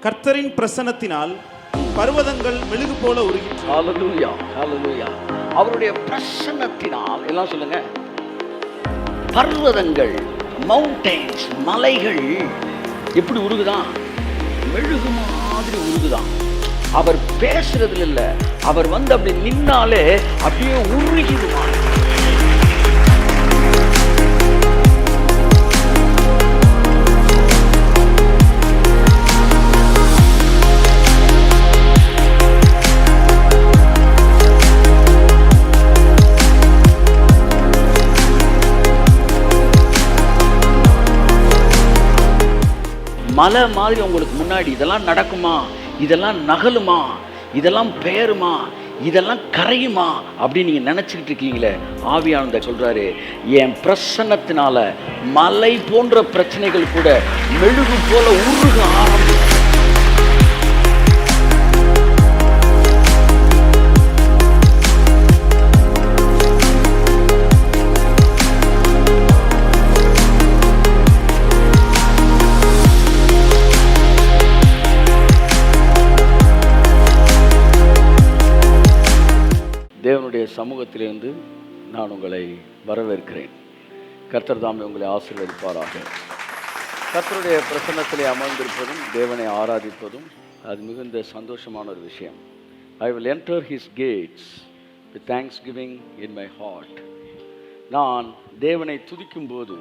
கர்த்தரின் பிரசன்னத்தினால் பர்வதங்கள் மெழுகு போல உருகின. ஹல்லேலூயா, ஹல்லேலூயா. அவருடைய பிரசன்னத்தினால் எல்லாம் சொல்லுங்க. பர்வதங்கள், மவுண்டன்ஸ், மலைகள் எப்படி உருகுதான்? மெழுகு மாதிரி உருகுதான். அவர் பேசுறதுல இல்ல, அவர் வந்து அப்படி நின்னாலே அப்படியே உருகிடுவார். மலை மாதிரி உங்களுக்கு முன்னாடி இதெல்லாம் நடக்குமா, இதெல்லாம் நகலுமா, இதெல்லாம் பெயருமா, இதெல்லாம் கரையுமா அப்படின்னு நீங்க நினைச்சுக்கிட்டு இருக்கீங்களே, ஆவியானவர் சொல்றாரு, என் பிரசன்னத்தினால மலை போன்ற பிரச்சனைகள் கூட மெழுகு போல உருக ஆரம்பிக்கும். தேவனுடைய சமூகத்திலிருந்து நான் உங்களை வரவேற்கிறேன். கர்த்தர் தாமே உங்களை ஆசீர்வதிப்பாராக. கர்த்தருடைய பிரசன்னத்திலே அமர்ந்திருப்பதும் தேவனை ஆராதிப்பதும் அது மிகுந்த சந்தோஷமான ஒரு விஷயம். I will enter his gates with thanksgiving in my heart. நான் தேவனை துதிக்கும்போது,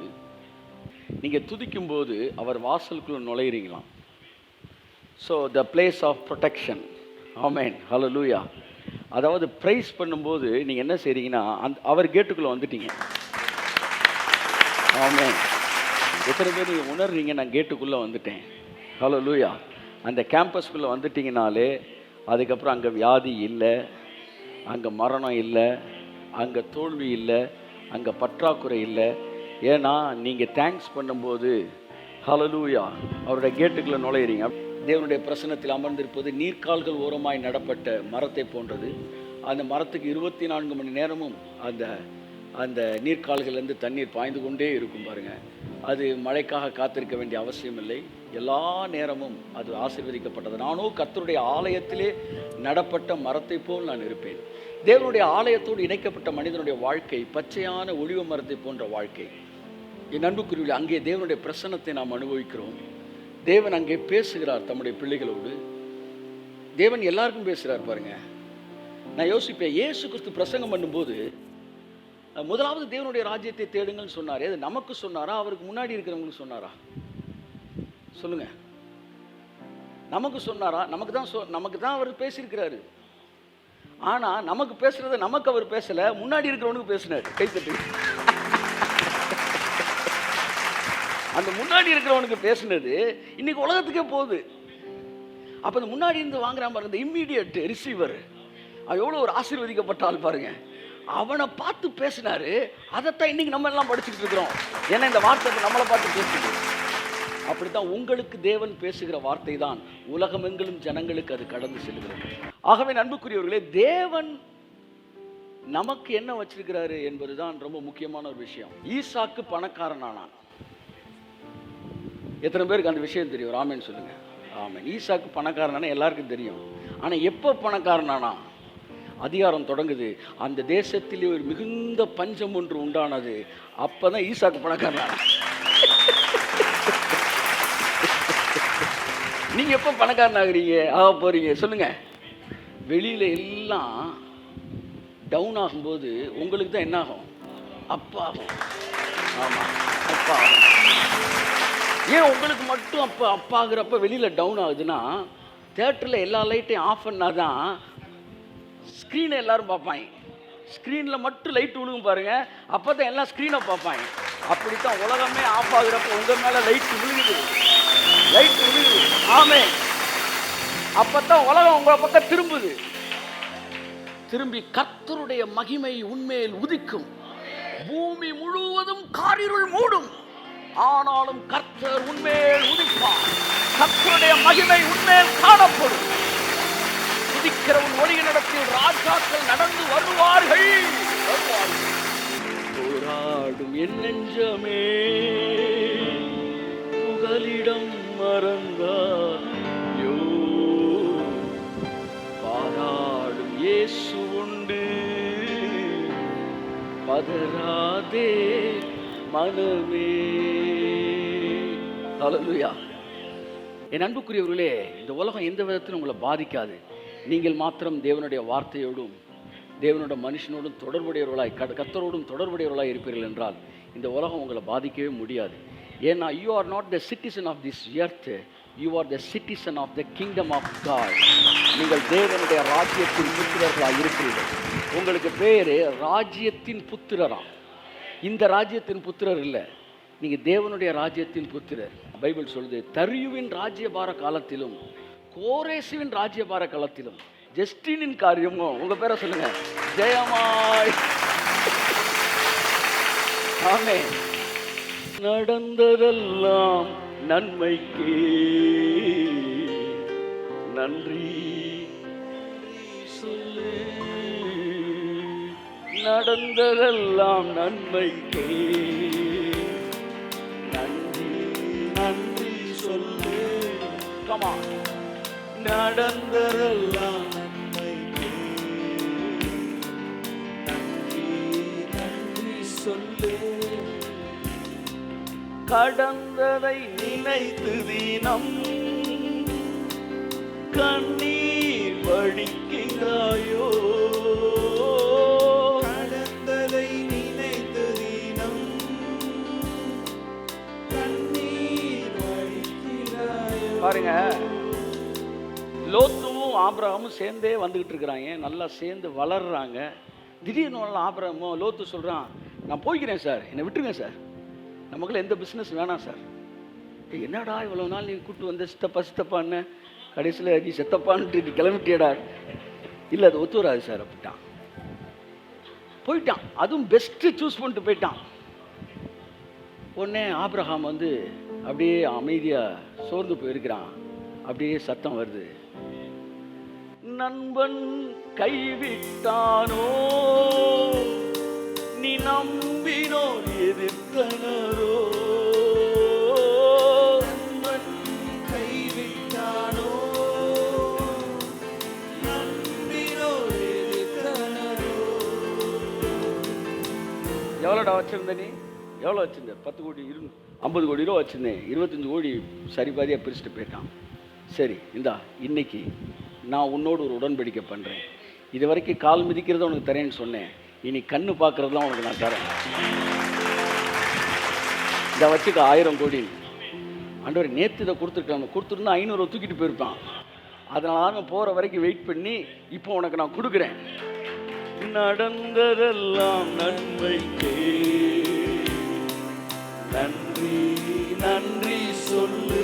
நீங்கள் துதிக்கும்போது அவர் வாசலுக்குள்ள நுழையிறீங்களாம். So the place of protection. Amen, hallelujah. அதாவது ப்ரைஸ் பண்ணும்போது நீங்கள் என்ன செய்கிறீங்கன்னா, அவர் கேட்டுக்குள்ளே வந்துட்டீங்க. ஆமென். எத்தனை பேர் நீங்கள் உணர்றீங்க, நான் கேட்டுக்குள்ளே வந்துட்டேன்? ஹல்லேலூயா. அந்த கேம்பஸ்குள்ளே வந்துட்டிங்கனாலே அதுக்கப்புறம் அங்கே வியாதி இல்லை, அங்கே மரணம் இல்லை, அங்கே தோல்வி இல்லை, அங்கே பற்றாக்குறை இல்லை. ஏன்னா நீங்கள் தேங்க்ஸ் பண்ணும்போது ஹல்லேலூயா அவருடைய கேட்டுக்குள்ளே நுழையிறீங்க. தேவனுடைய பிரசன்னத்தில் அமர்ந்திருப்பது நீர்க்கால்கள் ஓரமாய் நடப்பட்ட மரத்தை போன்றது. அந்த மரத்துக்கு 24 மணி நேரமும் அந்த அந்த நீர்க்கால்கள்லேருந்து தண்ணீர் பாய்ந்து கொண்டே இருக்கும் பாருங்கள். அது மழைக்காக காத்திருக்க வேண்டிய அவசியம் இல்லை. எல்லா நேரமும் அது ஆசீர்வதிக்கப்பட்டது. நானோ கர்த்தருடைய ஆலயத்திலே நடப்பட்ட மரத்தை போல் நான் இருப்பேன். தேவனுடைய ஆலயத்தோடு இணைக்கப்பட்ட மனிதனுடைய வாழ்க்கை பச்சையான ஒளிவ மரத்தை போன்ற வாழ்க்கை. என் அன்புக்குரியவர்களே, அங்கே தேவனுடைய பிரசன்னத்தை நாம் அனுபவிக்கிறோம். தேவன் அங்கே பேசுகிறார் தம்முடைய பிள்ளைகளோடு. தேவன் எல்லாருக்கும் பேசுகிறார் பாருங்க. நான் யோசிப்பேன், இயேசு கிறிஸ்து பிரசங்கம் பண்ணும்போது முதலாவது தேவனுடைய ராஜ்யத்தை தேடுங்கள்னு சொன்னார். அது நமக்கு சொன்னாரா, அவருக்கு முன்னாடி இருக்கிறவங்களுக்கு சொன்னாரா? சொல்லுங்க. நமக்கு சொன்னாரா? நமக்கு தான் அவர் பேசியிருக்கிறாரு. ஆனா நமக்கு பேசுறத நமக்கு அவர் பேசல, முன்னாடி இருக்கிறவனுக்கு பேசினார். கைத்தட்டு. அந்த முன்னாடி இருக்கிறவனுக்கு பேசுனது இன்னைக்கு உலகத்துக்கே போகுது. அப்போ அந்த முன்னாடி இருந்து வாங்குறான் பாருங்க, இந்த இம்மீடியட் ரிசீவர், எவ்வளோ ஒரு ஆசீர்வதிக்கப்பட்டால் பாருங்க. அவனை பார்த்து பேசினாரு. அதைத்தான் இன்னைக்கு நம்ம எல்லாம் படிச்சுக்கிட்டு இருக்கிறோம். ஏன்னா இந்த வார்த்தை நம்மளை பார்த்து பேசுது. அப்படித்தான் உங்களுக்கு தேவன் பேசுகிற வார்த்தை தான் உலகமெங்கிலும் ஜனங்களுக்கு அது கடந்து செல்கிறது. ஆகவே அன்புக்குரியவர்களே, தேவன் நமக்கு என்ன வச்சிருக்கிறாரு என்பதுதான் ரொம்ப முக்கியமான ஒரு விஷயம். ஈசாக்கு பணக்காரனானான். எத்தனை பேருக்கு அந்த விஷயம் தெரியும்? ஆமென் சொல்லுங்க. ஆமென். ஈசாக்கு பணக்காரனான எல்லாருக்கும் தெரியும். ஆனால் எப்போ பணக்காரனானா? அதிகாரம் தொடங்குது. அந்த தேசத்திலே ஒரு மிகுந்த பஞ்சம் ஒன்று உண்டானது. அப்பதான் ஈசாக்கு பணக்காரனானா. நீங்க எப்போ பணக்காரன் ஆகுறீங்க, ஆக போறீங்க? சொல்லுங்க. வெளியில எல்லாம் டவுன் ஆகும்போது உங்களுக்கு தான் என்ன ஆகும்? அப்பா ஆகும். ஆமா, அப்பா ஆகும். ஏன் உங்களுக்கு மட்டும் அப்போ அப்பாகிறப்ப வெளியில் டவுன் ஆகுதுன்னா, தேட்டரில் எல்லா லைட்டையும் ஆஃப் பண்ணாதான் ஸ்க்ரீனை எல்லாரும் பார்ப்பாங்க. ஸ்க்ரீனில் மட்டும் லைட் விழுகும் பாருங்க, அப்போ தான் எல்லாம் ஸ்க்ரீனை பார்ப்பாங்க. அப்படித்தான் உலகமே ஆஃப் ஆகுறப்ப உங்கள் மேலே லைட் விழுகுது. ஆமே, அப்போ தான் உலகம் உங்களை பக்கம் திரும்புது. திரும்பி கர்த்தருடைய மகிமை உன்மேல் உதிக்கும். பூமி முழுவதும் காரிருள் மூடும், ஆனாலும் கர்த்தர் உன்மேல் உதிப்பார். கர்த்தருடைய மகிமை உன்மேல் காணப்படும். உதிக்கிறவன் ஒளியினிடத்தில் ராஜாக்கள் நடந்து வருவார்கள். போராடும் என் நெஞ்சமே புகலிடம் மறந்தாயோ, பதறாதே மனமே. ஹல்லேலூயா. என் அன்புக்குரியவர்களே, இந்த உலகம் எந்த விதத்திலும் உங்களை பாதிக்காது. நீங்கள் மாத்திரம் தேவனுடைய வார்த்தையோடும் தேவனோட மனுஷனோடும் தொடர்புடையவர்களாய் கர்த்தரோடும் தொடர்புடையவர்களாய் இருப்பீர்கள் என்றால் இந்த உலகம் உங்களை பாதிக்கவே முடியாது. ஏன்னா you are not the citizen of this earth, you are the citizen of the kingdom of God. நீங்கள் தேவனுடைய ராஜ்யத்தின் புத்திரர்களாக இருக்கிறீர்கள். உங்களுக்கு பேர் ராஜ்யத்தின் புத்திரராம். இந்த ராஜ்யத்தின் புத்திரர் இல்லை, நீங்கள் தேவனுடைய ராஜ்யத்தின் புத்திரர். பைபிள் சொல்லுது, தரியுவின் ராஜ்யபார காலத்திலும் கோரேசுவின் ராஜ்யபார காலத்திலும் ஜஸ்டினின் காரியமும், உங்க பேரை சொல்லுங்க, ஜெயமாய். ஆமென். நடந்ததெல்லாம் நன்மைக்கே நன்றி சொல்லு. நடந்ததெல்லாம் நன்மைக்கே நன்றி நன்றி சொல்லு. கமா. நடந்ததெல்லாம் நன்மைக்கே நன்றி நன்றி சொல்லு. கடந்ததை நினைத்து தினம் கண்ணீர் வடிக்கிறாயோ. கடந்ததை நினைத்து தினம் கண்ணீர் வடிக்கிறாயோ. பாருங்க, லோத்துவும் ஆபிரகாமும் சேர்ந்தே வந்துகிட்டு இருக்கிறாங்க, நல்லா சேர்ந்து வளர்றாங்க. திடீர்னு ஆபிரகாமும் லோத்து சொல்றான், நான் போய்க்கிறேன் சார், என்னை விட்டுருங்க சார், நமக்குள்ள எந்த பிஸ்னஸ் வேணாம் சார். என்னடா இவ்வளோ நாள் நீ கூப்பிட்டு வந்த சித்தப்பான்னு கடைசியில் நீ செத்தப்பான்ட்டு நீ கிளம்பிட்டியடா. இல்லை, அது ஒத்து வராது சார் அப்படின்ட்டான். போயிட்டான், அதுவும் பெஸ்ட்டு சூஸ் பண்ணிட்டு போயிட்டான். உடனே ஆபிரகாம் அப்படியே அமைதியாக சோர்ந்து போயிருக்கிறான். அப்படியே சத்தம் வருது, நண்பன் கைவிட்டானோ நீ நம்பினோ எதிர்த்தனரோ. நண்பன் கைவிட்டானோ நம்பினோ எதிர்த்தனரோ. எவ்வளோடா வச்சிருந்த நீ? எவ்வளோ வச்சிருந்த? 10 கோடி 50 கோடி ரூபா வச்சிருந்தேன். 25 கோடி சரி பாதியாக பிரிச்சுட்டு போயிட்டான். சரி, இந்தா இன்னைக்கு நான் உன்னோடு ஒரு உடன்படிக்கை பண்ணுறேன். இது வரைக்கும் கால் மிதிக்கிறத உனக்கு தரேன்னு சொன்னேன், இனி கண்ணு பார்க்குறதுலாம் உனக்கு நான் தரேன். இதை வச்சுக்க 1000 கோடி. ஆண்டவர் நேற்று இதை கொடுத்துருந்தா 500 தூக்கிட்டு போயிருப்பான். அதனால நான் போகிற வரைக்கும் வெயிட் பண்ணி இப்போ உனக்கு நான் கொடுக்குறேன். நடந்ததெல்லாம் நன்மைக்கே நன்றி நன்றி சொல்லு.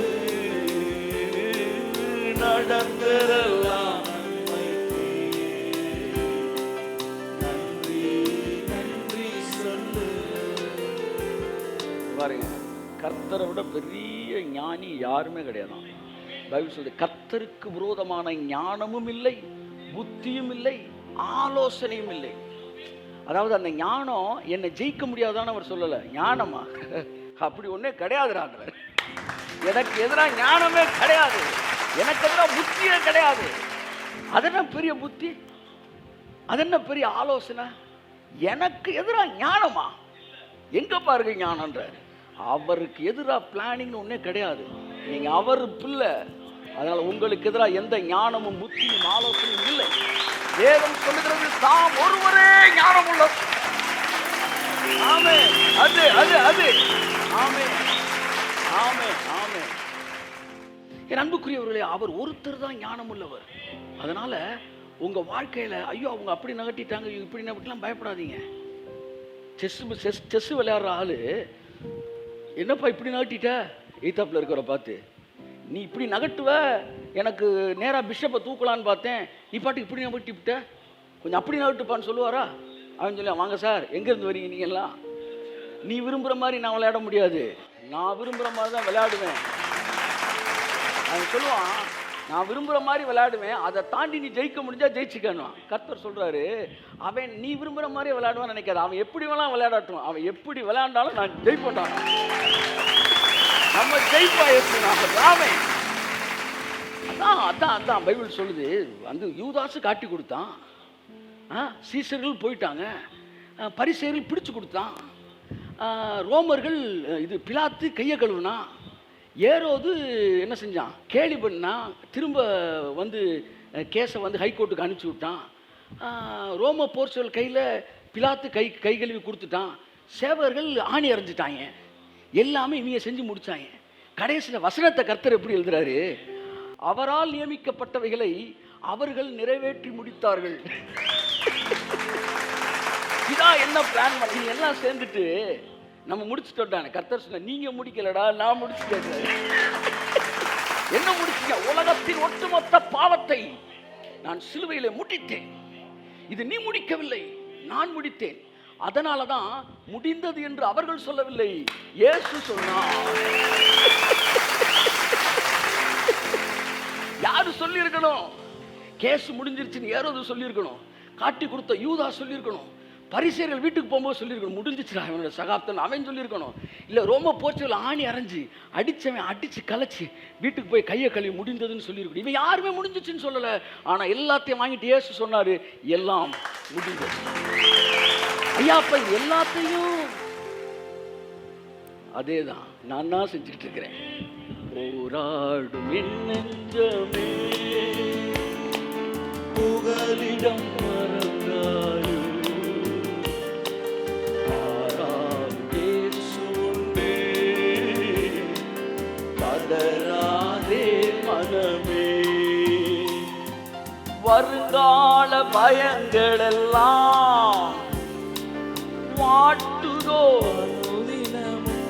நடந்ததெல்லாம் பாருங்க, கர்த்தரை விட பெரிய ஞானி யாருமே கிடையாதான். பைபிள் சொல்லுது, கர்த்தருக்கு விரோதமான ஞானமும் இல்லை, புத்தியும் இல்லை, ஆலோசனையும் இல்லை. அதாவது அந்த ஞானம் என்னை ஜெயிக்க முடியாதான்னு அவர் சொல்லலை. ஞானமா அப்படி ஒன்றே கிடையாதுறாங்க. எனக்கு எதிராக ஞானமே கிடையாது, எனக்கு எதிராக புத்தியே கிடையாது. அதென்ன பெரிய புத்தி, அதென்ன பெரிய ஆலோசனை? எனக்கு எதிராக ஞானமா? எங்க பாருங்க ஞானன்ற. அவருக்கு எதிராக பிளானிங்னு ஒன்றே கிடையாது. நீங்க அவர் பிள்ளை, அதனால உங்களுக்கு எதிராக எந்த ஞானமும் புத்தியும் ஆலோசனையும் இல்லை. வேதம் சொல்லுகிறது, தாம் ஒருவரே ஞானம் உள்ள. ஆமே, அது அது அது ஆமே ஆமே ஆமே. என் அன்புக்குரியவர்களே, அவர் ஒருத்தர் தான் ஞானம் உள்ளவர். அதனால உங்க வாழ்க்கையில ஐயோ அவங்க அப்படி நகட்டிட்டாங்க இப்படி நகட்டலாம் பயப்படாதீங்க. செஸ் விளையாடுற ஆளு என்னப்பா இப்படி நகட்டிட்ட, எய்தாப்பில் இருக்கிற பார்த்து நீ இப்படி நகட்டுவ, எனக்கு நேராக பிஷப்பை தூக்கலான்னு பார்த்தேன், நீ பாட்டுக்கு இப்படி நகட்டிவிட்ட, கொஞ்சம் அப்படி நகட்டுப்பான்னு சொல்லுவாரா? அவன் சொல்லுவான், வாங்க சார் எங்கேருந்து வரீங்க நீங்கள்லாம், நீ விரும்புகிற மாதிரி நான் விளையாட முடியாது, நான் விரும்புகிற மாதிரி தான் விளையாடுவேன். அவன் சொல்லுவான், நான் விரும்புகிற மாதிரி விளையாடுவேன், அதை தாண்டி நீ ஜெயிக்க முடிஞ்சா ஜெயிச்சுக்கணும். கர்த்தர் சொல்கிறாரு, அவன் நீ விரும்புகிற மாதிரி விளையாடுவான்னு நினைக்காது, அவன் எப்படி வேணாலும் விளையாடட்டும், அவன் எப்படி விளையாண்டாலும் நான் ஜெயிப்பட்டான். நம்ம ஜெயிப்பா எப்படி நாம? அதான் அதான் அதான் பைபிள் சொல்லுது. யூதாசு காட்டி கொடுத்தான், சீசர்கள் போயிட்டாங்க. பரிசேயர்கள் பிடிச்சு கொடுத்தான். ரோமர்கள் இது பிலாத்து கையை கழுவுனா. ஏரோது என்ன செஞ்சான், கேலி பண்ணா, திரும்ப வந்து கேஸை வந்து ஹைகோர்ட்டுக்கு அனுப்பிச்சி விட்டான். ரோம போர்ச்சுவல் கையில் பிலாத்து கை கழுவி கொடுத்துட்டான். சேவகர்கள் ஆணி அரைஞ்சிட்டாங்க. எல்லாமே இவங்க செஞ்சு முடிச்சாங்க. கடைசியில் வசனத்தை கர்த்தர் எப்படி எழுதுறாரு, அவரால் நியமிக்கப்பட்டவைகளை அவர்கள் நிறைவேற்றி முடித்தார்கள். இதான் என்ன பிளான் பண்ணி எல்லாம் சேர்ந்துட்டு நம்ம முடிச்சுட்டோம். கர்த்தர் சொன்ன, நீங்க முடிக்கலடா, நான் முடிச்சுட்டேன். என்ன முடிச்சீங்க? உலகத்தின் ஒட்டுமொத்த பாவத்தை நான் சிலுவையிலே முடித்தேன். இது நீ முடிக்கவில்லை, நான் முடித்தேன். அதனால தான் முடிந்தது என்று அவர்கள் சொல்லவில்லை, இயேசு சொன்னார். யாரு சொல்லி இருக்கணும்? கேஸ் முடிஞ்சிருச்சுன்னு ஏரோது சொல்லி இருக்கணும். காட்டி கொடுத்த யூதா சொல்லி இருக்கணும். பரிசேயர்கள் வீட்டுக்கு போகும்போது சொல்லியிருக்கணும், முடிஞ்சிச்சுடா அவனோட சகாப்தம் அவன் சொல்லியிருக்கணும். இல்லை ரோம போர்ச்சுகல் ஆணி அரைஞ்சி அடிச்சவன் அடிச்சு கலைச்சி வீட்டுக்கு போய் கையை கழுவி முடிந்ததுன்னு சொல்லியிருக்கணும். இவன் யாருமே முடிஞ்சிச்சுன்னு சொல்லலை. ஆனால் எல்லாத்தையும் வாங்கிட்டு இயேசு சொன்னார், எல்லாம் முடிந்தது. ஐயா, அப்ப எல்லாத்தையும் அதே தான் நான் தான் செஞ்சுக்கிட்டு இருக்கிறேன். போராடும் என் நெஞ்சமே புகலிடம் மறந்தாயோ, பதறாதே மனமே, வருங்கால பயங்கள் எல்லாம் வாட்டுதோ அனுதினமும்.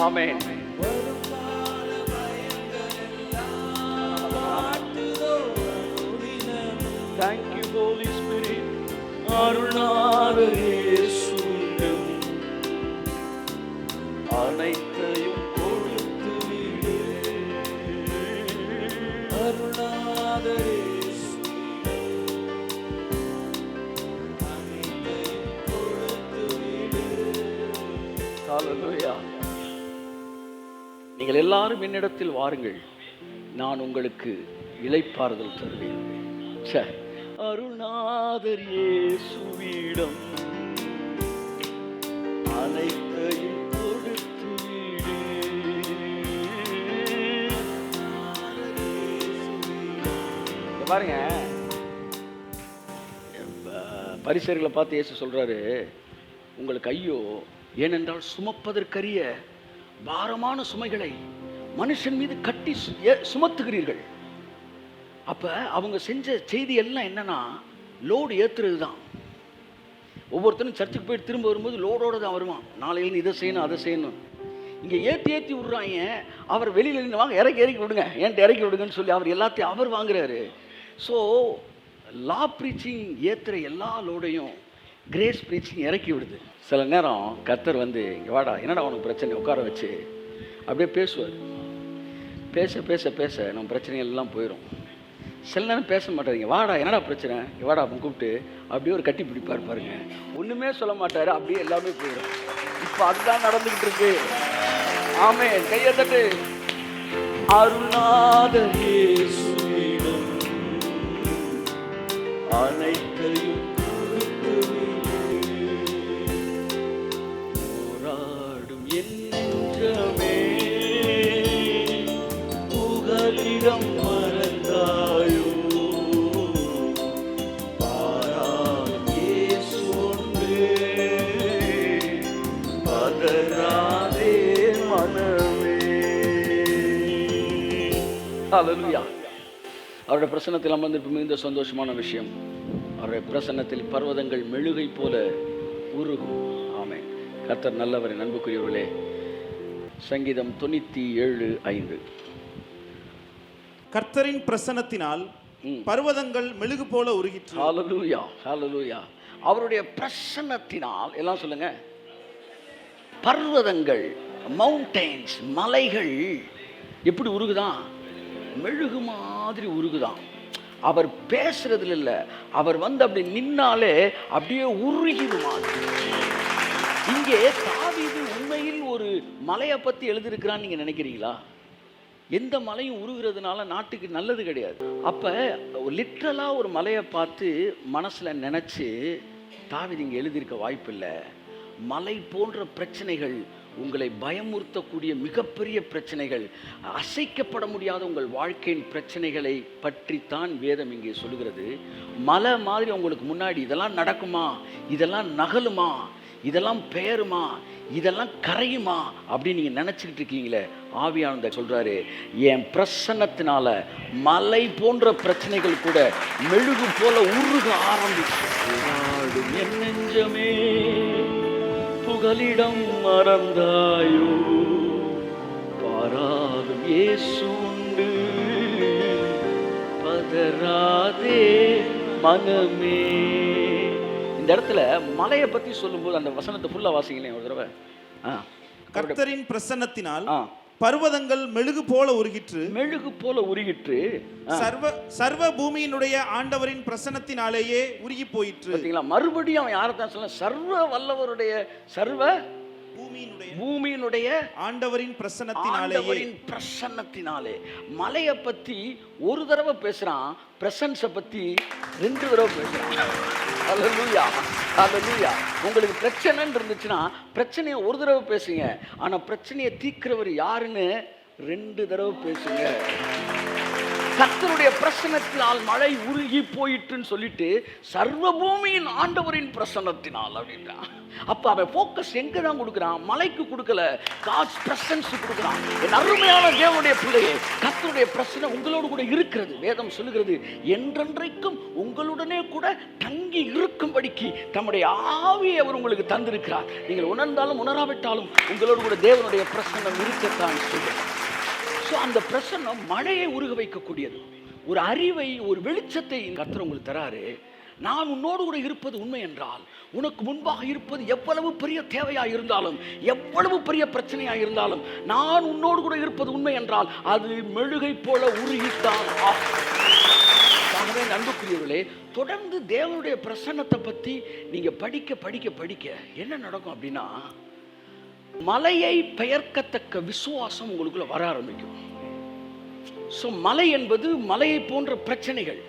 ஆமென். வருங்கால பயங்கள் எல்லாம் வாட்டுதோ அனுதினமும். Thank you Holy Spirit. அருள்நாதர் இயேசுவிடம் அனைத்தையும் கொடுத்து விடு. அருள்நாதர் நீங்கள் எல்லாரும் என்னிடத்தில் வாருங்கள், நான் உங்களுக்கு இளைப்பாறுதல் தருவேன். அருள்நாதர் இயேசுவிடம் அனைத்தையும் கொடுத்து விடு. பாருங்க, பரிசேயர்களை பார்த்து இயேசு சொல்றாரு, உங்களுக்கு ஐயோ, ஏனென்றால் சுமப்பதற்கரிய பாரமான சுமைகளை மனுஷன் மீது கட்டி சுமத்துகிறீர்கள். அப்ப அவங்க செஞ்ச செய்தி எல்லாம் என்னன்னா, லோடு ஏத்துறது தான். ஒவ்வொருத்தரும் சர்ச்சுக்கு போயிட்டு திரும்ப வரும்போது லோடோட தான் வருவான். நாளையில இதை செய்யணும் அதை செய்யணும். இங்கே ஏற்றி விடுறாங்க. அவர் வெளியில் நின்று வாங்க இறக்கி விடுங்க, ஏன்ட்டு இறக்கி விடுங்கன்னு சொல்லி அவர் எல்லாத்தையும் அவர் வாங்குறாரு. ஸோ லா ப்ரீச்சிங் ஏற்றுற எல்லா லோடையும் கிரேஸ் ப்ரீச்சிங் இறக்கி விடுது. சில நேரம் கர்த்தர் வந்து, இங்கே வாடா, என்னடா உனக்கு பிரச்சனை, உட்கார வச்சு அப்படியே பேசுவார். பேச பேச பேச நம்ம பிரச்சனைகள் போயிடும். சில நேரம் பேச மாட்டாருங்க, வாடா என்னடா பிரச்சனை, வாடா அப்படின்னு கூப்பிட்டு அப்படியே ஒரு கட்டி பிடிப்பார் பாருங்க. ஒன்றுமே சொல்ல மாட்டாரு, அப்படியே எல்லாமே போயிடும். இப்போ அதுதான் நடந்துக்கிட்டு இருக்கு. ஆமென், கையை தட்டு. அருள்நாதர் இயேசுவிடம் அனைத்தையும் போராடும் என் நெஞ்சமே புகலிடம் மறந்தாயோ, பாராளும் இயேசு ஒன்றே, பதறாதே மனமே. ஹல்லேலூயா. அவருடைய பிரசன்னத்தில் அமர்ந்திருப்பது மிகுந்த சந்தோஷமான விஷயம். அவருடைய பிரசன்னத்தில் பர்வதங்கள் மெழுகை போல உருகும். ஆமென். கர்த்தர் நல்லவர். அன்புக்குரியவர்களே, சங்கீதம் 97:5. கர்த்தரின் பிரசன்னத்தினால் பர்வதங்கள் மெழுகு போல உருகிற்று. ஹல்லேலூயா, ஹல்லேலூயா. அவருடைய பிரசன்னத்தினால் எல்லாம் சொல்லுங்க. பர்வதங்கள், மவுண்டன்ஸ், மலைகள் எப்படி உருகுதான்? மெழுகு மாதிரி உருகுதான். அவர் பேசுறதுல இல்ல, அவர் வந்து அப்படி நின்னாலே அப்படியே உருகிடுமா. இங்கே தாவீது உண்மையில் ஒரு மலையை பத்தி எழுதியிருக்கிறான்னு நீங்க நினைக்கிறீங்களா? எந்த மலையும் உருகிறதுனால நாட்டுக்கு நல்லது கிடையாது. அப்ப லிட்ரலா ஒரு மலையை பார்த்து மனசுல நினைச்சு தாவீது இங்கே எழுதியிருக்க வாய்ப்பில்லை. மலை போன்ற பிரச்சனைகள், உங்களை பயமுறுத்தக்கூடிய மிகப்பெரிய பிரச்சனைகள், அசைக்கப்பட முடியாத உங்கள் வாழ்க்கையின் பிரச்சனைகளை பற்றித்தான் வேதம் இங்கே சொல்லுகிறது. மலை மாதிரி உங்களுக்கு முன்னாடி இதெல்லாம் நடக்குமா, இதெல்லாம் நகலுமா, இதெல்லாம் பெயருமா, இதெல்லாம் கரையுமா அப்படின்னு நீங்கள் நினச்சிக்கிட்டு இருக்கீங்களே, ஆவியானவர் சொல்கிறாரு, என் பிரசன்னத்தினால மலை போன்ற பிரச்சனைகள் கூட மெழுகு போல உருக ஆரம்பிக்கும். என் நெஞ்சமே புகலிடம் மறந்தாயோ, பாராதும் இயேசு உண்டு, பதறாதே மனமே. இந்த இடத்துல மலையை பத்தி சொல்லும்போது அந்த வசனத்தை ஃபுல்லா வாசிங்களேன் ஒரு தடவை. கர்த்தரின் பிரசன்னத்தினால் பர்வதங்கள் மெழுகு போல உருகிற்று, மெழுகு போல உருகிற்று. சர்வ பூமியினுடைய ஆண்டவரின் பிரசன்னத்தினாலேயே உருகி போயிற்று. பாத்தீங்களா, மறுபடியும் அவன் யாரத்தான் சொல்ல, சர்வ வல்லவருடைய, சர்வ பூமியினுடைய ஆண்டவரின் பிரசன்னத்தினாலே. மலையை பத்தி ஒரு தடவை பேசுறான், பிரசன்ஸை பத்தி 2 தடவை பேசுறான். ஹல்லேலூயா, ஹல்லேலூயா. உங்களுக்கு பிரச்சனைன்னு இருந்துச்சுன்னா பிரச்சனையை ஒரு தடவை பேசுங்க, ஆனா பிரச்சனையை தீர்க்கிறவர் யாருன்னு 2 தடவை பேசுங்க. கர்த்தருடைய பிரசன்னத்தினால் மழை உருகி போயிட்டுன்னு சொல்லிட்டு சர்வ பூமியின் ஆண்டவரின் பிரசன்னத்தினால் அப்படின்றான். அப்ப அவன் ஃபோக்கஸ் எங்க தான் கொடுக்குறான்? மலைக்கு கொடுக்கல, காட்ஸ் பிரசன்ஸ் கொடுக்குறான். என் அருமையான தேவனுடைய பிள்ளையே, கர்த்தருடைய பிரசன்னம் உங்களோடு கூட இருக்கிறது. வேதம் சொல்லுகிறது, என்றென்றைக்கும் உங்களுடனே கூட தங்கி இருக்கும்படிக்கு தம்முடைய ஆவியை அவர் உங்களுக்கு தந்திருக்கிறார். நீங்கள் உணர்ந்தாலும் உணராவிட்டாலும் உங்களோடு கூட தேவனுடைய பிரசன்னம் இருக்கத்தான் செய்யும். ஸோ அந்த பிரசன்னம் மழையை உருக வைக்கக்கூடியது. ஒரு அறிவை, ஒரு வெளிச்சத்தை கர்த்தர் உங்களுக்கு தராரு. நான் உன்னோடு கூட இருப்பது உண்மை என்றால், உனக்கு முன்பாக இருப்பது எவ்வளவு பெரிய தேவையாக இருந்தாலும், எவ்வளவு பெரிய பிரச்சனையாக இருந்தாலும், நான் உன்னோடு கூட இருப்பது உண்மை என்றால் அது மெழுகை போல உருகித்தான். ஆகவே அன்புக்குரியவர்களே, தொடர்ந்து தேவனுடைய பிரசன்னத்தை பற்றி நீங்க படிக்க படிக்க படிக்க என்ன நடக்கும் அப்படின்னா, மலையை பெயர்க்கத்தக்க விசுவாசம் உங்களுக்குள்ள வர ஆரம்பிக்கும். ஸோ மலை என்பது மலையை போன்ற பிரச்சனைகள்.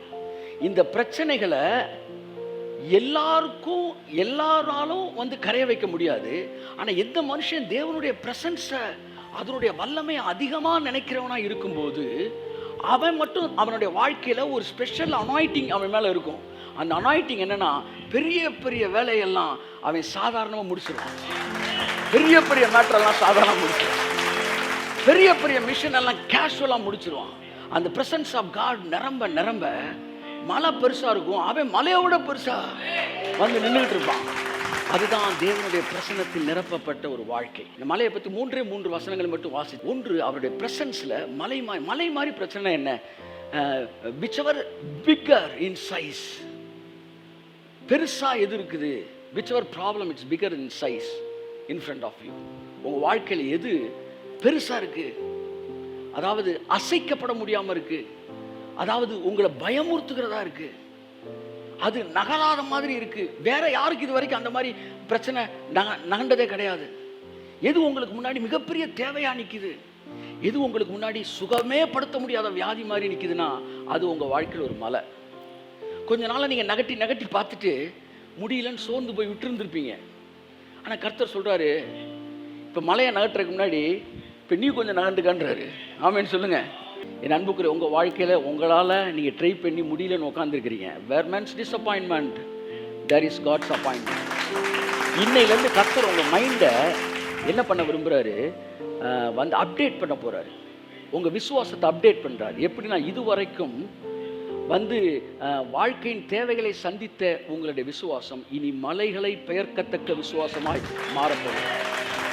இந்த பிரச்சனைகளை எல்லாருக்கும் எல்லாராலும் வந்து கரைய வைக்க முடியாது. ஆனால் எந்த மனுஷன் தேவனுடைய பிரசன்ஸை, அதனுடைய வல்லமை அதிகமாக நினைக்கிறவனா இருக்கும்போது அவன் மட்டும் அவனுடைய வாழ்க்கையில் ஒரு ஸ்பெஷல் அனாயிட்டிங் அவன் மேலே இருக்கும். அந்த அனாயிட்டிங் என்னன்னா, பெரிய பெரிய வேலையெல்லாம் அவன் சாதாரணமாக முடிச்சிருவான். பெரிய பெரிய மேட்டரெல்லாம் சாதாரணமாக முடிச்சிருவான். பெரிய பெரிய மிஷன் எல்லாம் கேஷுவலாக முடிச்சிருவான். அந்த பிரசன்ஸ் ஆஃப் காட் நிரம்ப நிரம்ப மலை பெருசா இருக்கும், அவன் மலையோட பெருசா வந்து நின்றுட்டு இருப்பான். அதுதான் தேவனுடைய பிரசன்னத்தில் நிரப்பப்பட்ட ஒரு வாழ்க்கை. இந்த மலையை பற்றி 3 வசனங்கள் மட்டும் வாசி. 1, அவருடைய பிரசன்ஸ்ல மலை மாதிரி பிரச்சனை என்ன? whichever bigger in size, பெருசா எது இருக்குது, whichever problem it's bigger in size in front of you. உங்க வாழ்க்கையில் எது பெருசா இருக்கு, அதாவது அசைக்கப்பட முடியாம இருக்கு, அதாவது உங்களை பயமுறுத்துகிறதா இருக்கு, அது நகராத மாதிரி இருக்கு, வேற யாருக்கு இது வரைக்கும் அந்த மாதிரி பிரச்சனை நகண்டதே கிடையாது, எது உங்களுக்கு முன்னாடி மிகப்பெரிய தேவையா நிக்குது, எது உங்களுக்கு முன்னாடி சுகமே படுத்த முடியாத வியாதி மாதிரி நிக்குதுன்னா அது உங்க வாழ்க்கையில் ஒரு மலை. கொஞ்ச நாள் நீங்க நகட்டி பார்த்துட்டு முடியலன்னு சோர்ந்து போய் விட்டுருந்துருப்பீங்க. ஆனா கர்த்தர் சொல்றாரு, இப்ப மலையை நகட்டுறதுக்கு முன்னாடி இப்ப நீ கொஞ்சம் நகண்டுக்கான்றாரு. ஆமேன்னு சொல்லுங்க. என் அன்புக்குரிய, உங்க வாழ்க்கையில உங்களால நீங்க ட்ரை பண்ணி முடியலன்னு உட்காந்துருக்கிறீங்க. Where man's disappointment there is God's appointment. இன்னையிலேருந்து கர்த்தர் உங்க மைண்டை என்ன பண்ண விரும்புறாரு, வந்து அப்டேட் பண்ண போறாரு. உங்க விசுவாசத்தை அப்டேட் பண்றாரு. எப்படின்னா, இதுவரைக்கும் வந்து வாழ்க்கையின் தேவைகளை சந்தித்த உங்களுடைய விசுவாசம் இனி மலைகளை பெயர்க்கத்தக்க விசுவாசமாய் மாறப்போகிறது.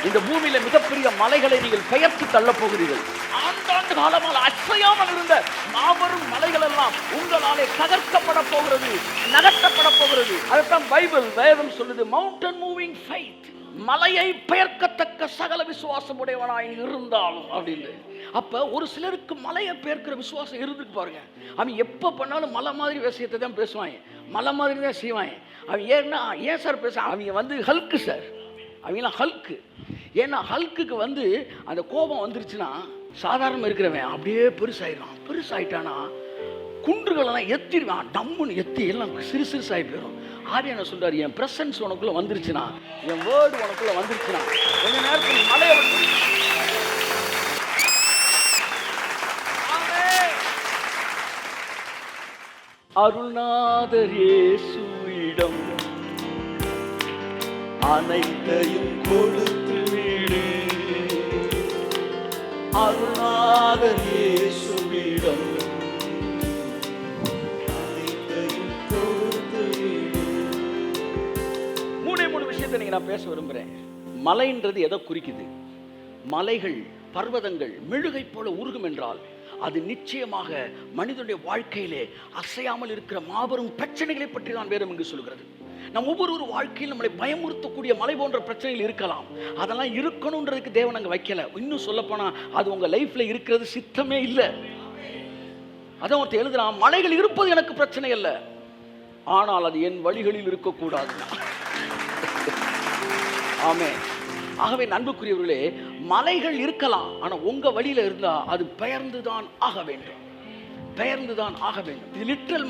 இந்த பூமியில மிகப்பெரிய மலைகளை நீங்கள் பெயர்த்து தள்ளப் போகிறீர்கள். ஆண்டாண்டு காலமாக அசையாமல் இருந்த மாபெரும் மலைகள் எல்லாம் உங்களாலே தகர்க்கப்பட போகிறது, நகர்த்தப்பட போகிறது. அதைத்தான் பைபிள் வேதம் சொல்லுது, மவுண்டன் மூவிங் ஃபெய்த், மலையை பெயர்க்கத்தக்க சகல விசுவாசம் உடையவனாய் இருந்தாலும் அப்படின்னு. அப்ப ஒரு சிலருக்கு மலையை பெயர்க்கிற விசுவாசம் இருந்துட்டு பாருங்க. அவன் எப்ப பண்ணாலும் மலை மாதிரி விஷயத்தை தான் பேசுவாங்க, மலை மாதிரி தான் செய்வாங்க. அவன் ஏன் சார் பேச, அவங்க வந்து ஹல்க்கு சார், அவங்களாம் ஹல்க்கு. ஏன்னா ஹல்க்குக்கு வந்து அந்த கோபம் வந்துருச்சுன்னா சாதாரணமாக இருக்கிறவன் அப்படியே பெருசாயிட்டானா குன்றுகளெல்லாம் எத்திடுவான், டம்முன்னு எத்தி எல்லாம் சிறு சிறுசாகி போயிடும். ஆவியான சொல்றாரு, என் பிரசன்ஸ் உனக்குள்ள வந்துருச்சுன்னா, என் வேர்டு உனக்குள்ள வந்துருச்சுன்னா, கொஞ்ச நேரத்தில் மலையை வந்து அருள்நாதர் இயேசுவிடம் அனைத்தையும் கொடுத்து விடு. அருள்நாதர் இயேசுவிடம் அனைத்தையும் கொடுத்து விடு. மூணு விஷயத்தை நீங்க நான் பேச விரும்புறேன். மலைன்றது எதை குறிக்குது? மலைகள், பர்வதங்கள் மெழுகை போல உருகும் என்றால் அது நிச்சயமாக மனிதனுடைய வாழ்க்கையிலே அசையாமல் இருக்கிற மாபெரும் பிரச்சனைகளை பற்றி தான் வேதம் இங்கு சொல்கிறது. நம் ஒவ்வொரு வாழ்க்கையில் நம்மளை பயமுறுத்தக்கூடிய மலை போன்ற பிரச்சனைகள் இருக்கலாம். அதெல்லாம் இருக்கணும்ன்றதுக்கு தேவன் அங்கே வைக்கல. இன்னும் சொல்ல போனா அது உங்க லைஃப்ல இருக்கிறது சித்தமே இல்லை. அதான் ஒருத்தர் எழுதுறான், மலைகள் இருப்பது எனக்கு பிரச்சனை அல்ல, ஆனால் அது என் வழிகளில் இருக்கக்கூடாது. ஆமென். ஆகவே அன்புக்குரியவர்களே, மலைகள் இருக்கலாம், ஆனா உங்க வழியில இருந்தா அது பெயர்ந்துதான் ஆக வேண்டும். பெயர்ந்துதான் ஆக வேண்டும். இது லிட்ரல்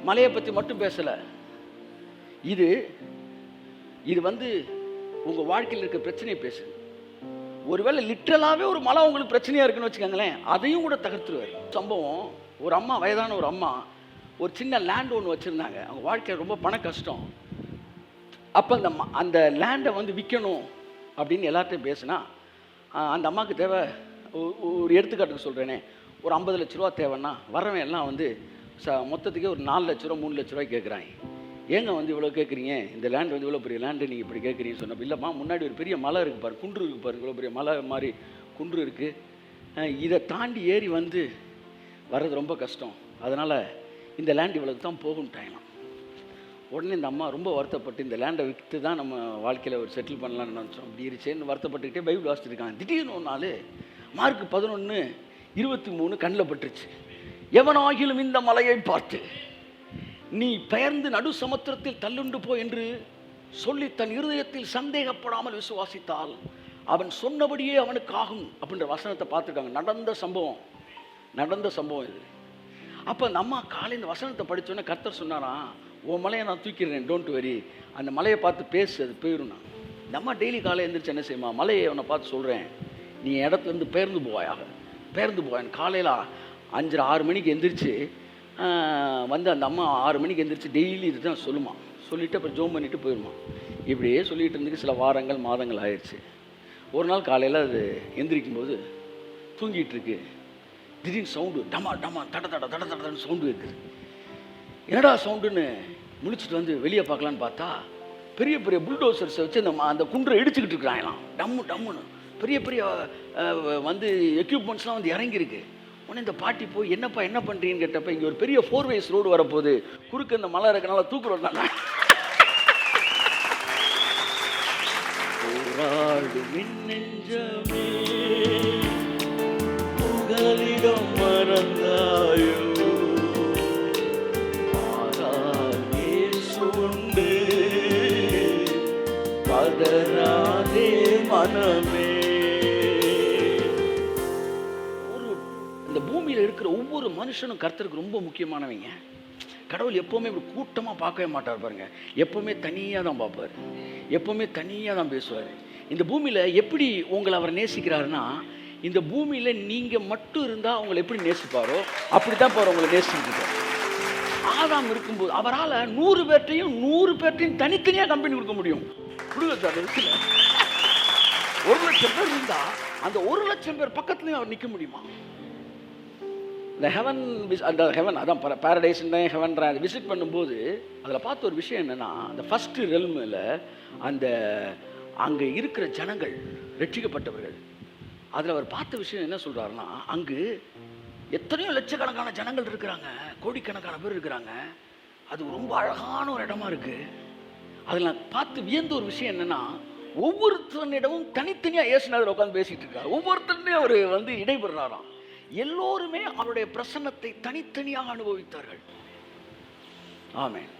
மலையை பத்தி மட்டும் பேசல. இது வந்து உங்க வாழ்க்கையில் இருக்க பிரச்சனையை பேசு. ஒருவேளை லிட்ரலாவே ஒரு மலை உங்களுக்கு பிரச்சனையா இருக்குன்னு வச்சுக்கோங்களேன், அதையும் கூட தகர்த்துருவார். சம்பவம், ஒரு அம்மா, வயதான ஒரு அம்மா ஒரு சின்ன லேண்ட் ஒன்று வச்சிருந்தாங்க. அவங்க வாழ்க்கையில் ரொம்ப பண கஷ்டம். அப்போ அந்த லேண்டை வந்து விற்கணும் அப்படின்னு எல்லார்ட்டையும் பேசுனா, அந்த அம்மாவுக்கு தேவை, ஒரு எடுத்துக்காட்டுக்கு சொல்கிறேனே, ஒரு 50 லட்ச ரூபா தேவைன்னா வரவன் எல்லாம் வந்து மொத்தத்துக்கே ஒரு 4 லட்ச ரூபா 3 லட்ச ரூபாய் கேட்குறாங்க. ஏங்க வந்து இவ்வளோ கேட்குறீங்க, இந்த லேண்ட் வந்து இவ்வளோ பெரிய லேண்டு நீங்கள் இப்படி கேட்குறீங்கன்னு சொன்னப்போ, இல்லைம்மா முன்னாடி ஒரு பெரிய மலை இருக்குது பாரு, குன்று இருக்குது பாரு, இவ்வளோ பெரிய மலை மாதிரி குன்று இருக்குது, இதை தாண்டி ஏறி வந்து வர்றது ரொம்ப கஷ்டம், அதனால் இந்த லேண்ட் இவ்வளோக்கு தான் போகும்ட்டாங்களாம். உடனே இந்த அம்மா ரொம்ப வருத்தப்பட்டு, இந்த லேண்டை விற்று தான் நம்ம வாழ்க்கையில் ஒரு செட்டில் பண்ணலான்னு நினச்சோம், அப்படி இருச்சேன்னு வருத்தப்பட்டுக்கிட்டே பைபிள் வாசிச்சுட்டு இருக்காங்க. திடீர்னு ஒரு நாள் மார்க் 11:23 கண்ணில் பட்டுருச்சு. எவனாகிலும் இந்த மலையை பார்த்து நீ பெயர்ந்து நடு சமுத்திரத்தில் தள்ளுண்டு போ என்று சொல்லி தன் இருதயத்தில் சந்தேகப்படாமல் விசுவாசித்தால் அவன் சொன்னபடியே அவனுக்கு ஆகும் அப்படின்ற வசனத்தை பார்த்துருக்காங்க. நடந்த சம்பவம் இது. அப்போ அந்த அம்மா காலை இந்த வசனத்தை படித்தோன்னே கர்த்தர் சொன்னாராம், உன் மலையை நான் தூக்கிடுறேன், டோன்ட் வெரி, அந்த மலையை பார்த்து பேசு, அது போயிடும். நான் இந்த அம்மா டெய்லி காலை எழுந்திரிச்சு என்ன செய்யுமா, மலையை அவனை பார்த்து சொல்கிறேன், நீ இடத்துலேருந்து பேர்ந்து போவான். காலையில் 5-6 மணிக்கு எந்திரிச்சு வந்து அந்த அம்மா 6 மணிக்கு எந்திரிச்சு டெய்லி இது தான் சொல்லுமா. சொல்லிவிட்டு அப்புறம் ஜோம் பண்ணிவிட்டு போயிடுமா. இப்படியே சொல்லிகிட்டு இருந்துக்கு சில வாரங்கள் மாதங்கள் ஆயிடுச்சு. ஒரு நாள் காலையில் அது எந்திரிக்கும் போது தூங்கிட்டு இருக்கு, திடீர்னு சவுண்டு, டமா டமா தட தட தட தடன்னு சவுண்டு இருக்குது. என்னடா சவுண்டுன்னு முழிச்சிட்டு வந்து வெளியே பார்க்கலான்னு பார்த்தா, பெரிய பெரிய புல்டோசர்ஸை வச்சு அந்த குன்றை இடிச்சுக்கிட்டு இருக்கிறாங்களாம், டம்முன்னு பெரிய பெரிய வந்து எக்யூப்மெண்ட்ஸ்லாம் வந்து இறங்கியிருக்கு. உடனே இந்த பாட்டி போய், என்னப்பா என்ன பண்ணுறீங்கன்னு கேட்டப்ப, இங்கே ஒரு பெரிய 4 ways ரோடு வரப்போகுது, குறுக்க இந்த மலை இருக்கனால தூக்குறோம். மறந்தாயோ பதறாதே மனமே. இந்த பூமியில் இருக்கிற ஒவ்வொரு மனுஷனும் கர்த்தருக்கு ரொம்ப முக்கியமானவங்க. கடவுள் எப்போவுமே இப்படி கூட்டமாக பார்க்கவே மாட்டார் பாருங்க, எப்போவுமே தனியாக தான் பார்ப்பார், எப்போவுமே தனியாக தான் பேசுவார். இந்த பூமியில் எப்படி உங்களை அவர் நேசிக்கிறாருன்னா, இந்த பூமியில் நீங்கள் மட்டும் இருந்தால் அவங்களை எப்படி நேசிப்பாரோ அப்படி தான் பாரு உங்களை நேசிக்கிறார். ஆதாம் இருக்கும்போது அவரால் 100 பேர்ட்டையும் தனித்தனியாக கம்பெனி கொடுக்க முடியும். கொடுங்க சார், 1 லட்சம் பேர் இருந்தால் அந்த 1 லட்சம் பேர் பக்கத்துலையும் அவர் நிற்க முடியுமா? இந்த ஹெவன் அதான் பேரடைஸ் ஹெவன் விசிட் பண்ணும்போது அதில் பார்த்த ஒரு விஷயம் என்னென்னா, அந்த ஃபஸ்ட்டு ரெல்மில் அந்த அங்கே இருக்கிற ஜனங்கள் ரட்சிக்கப்பட்டவர்கள், அதில் அவர் பார்த்த விஷயம் என்ன சொல்கிறாருன்னா, அங்கு எத்தனையோ லட்சக்கணக்கான ஜனங்கள் இருக்கிறாங்க, கோடிக்கணக்கான பேர் இருக்கிறாங்க, அது ரொம்ப அழகான ஒரு இடமா இருக்குது. அதில் நான் பார்த்து வியந்த ஒரு விஷயம் என்னென்னா, ஒவ்வொருத்தனிடமும் தனித்தனியாக இயேசுநாதர் உட்காந்து பேசிகிட்டு இருக்கார், ஒவ்வொருத்தருமே அவர் வந்து இடைபெறாராம். எல்லோருமே அவருடைய பிரசன்னத்தை தனித்தனியாக அனுபவித்தார்கள். ஆமென்.